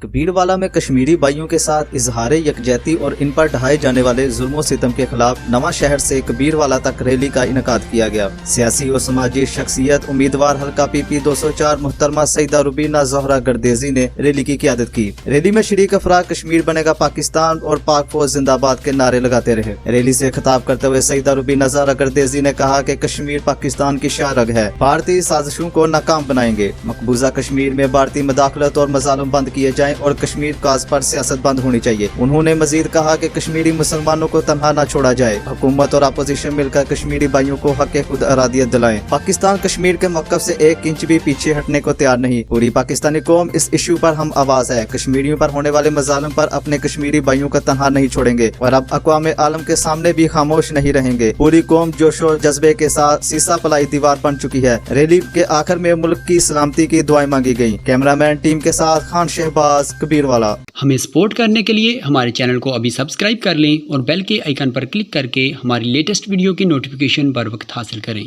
कबीरवाला में कश्मीरी भाइयों के साथ इजहार यकजहती और इन पर ढाए जाने वाले जुल्म सितम के खिलाफ नवा शहर से कबीरवाला तक रैली का इनकाद किया गया। सियासी और समाजी शख्सियत उम्मीदवार हल्का PP 204 मुहतरमा सईदा रुबीना ज़ोहरा गर्देजी ने रैली की क़यादत की। रैली में शरीक अफराद कश्मीर बनेगा पाकिस्तान और पाक फौज जिंदाबाद के नारे लगाते रहे। रैली से खिताब करते हुए सईदा रुबीना ज़ोहरा गर्देजी ने कहा कि कश्मीर पाकिस्तान की शाहरग है, भारतीय साजिशों को नाकाम बनाएंगे। मकबूजा कश्मीर में भारतीय मदाखलत और मजालम बंद किए जाएं और कश्मीर काज पर सियासत बंद होनी चाहिए। उन्होंने मजीद कहा कि कश्मीरी मुसलमानों को तनहा न छोड़ा जाए। हुकूमत और अपोजिशन मिलकर कश्मीरी भाइयों को हक खुद अरादियत दिलाएं। पाकिस्तान कश्मीर के मौक़िफ़ से 1 इंच भी पीछे हटने को तैयार नहीं। पूरी पाकिस्तानी कौम इस इशू पर हम आवाज है। कश्मीरियों पर होने वाले मजालम पर अपने कश्मीरी भाइयों को तनहा नहीं छोड़ेंगे और अब अक़वाम आलम के सामने भी खामोश नहीं रहेंगे। पूरी कौम जोशो जज्बे के साथ सीसा पलाई दीवार बन चुकी है। रैली के आखिर में मुल्क की सलामती की दुआएं मांगी गयी। कैमरामैन टीम के साथ खान शहबाज, कबीरवाला। हमें सपोर्ट करने के लिए हमारे चैनल को अभी सब्सक्राइब कर लें और बेल के आइकन पर क्लिक करके हमारी लेटेस्ट वीडियो की नोटिफिकेशन बर वक्त हासिल करें।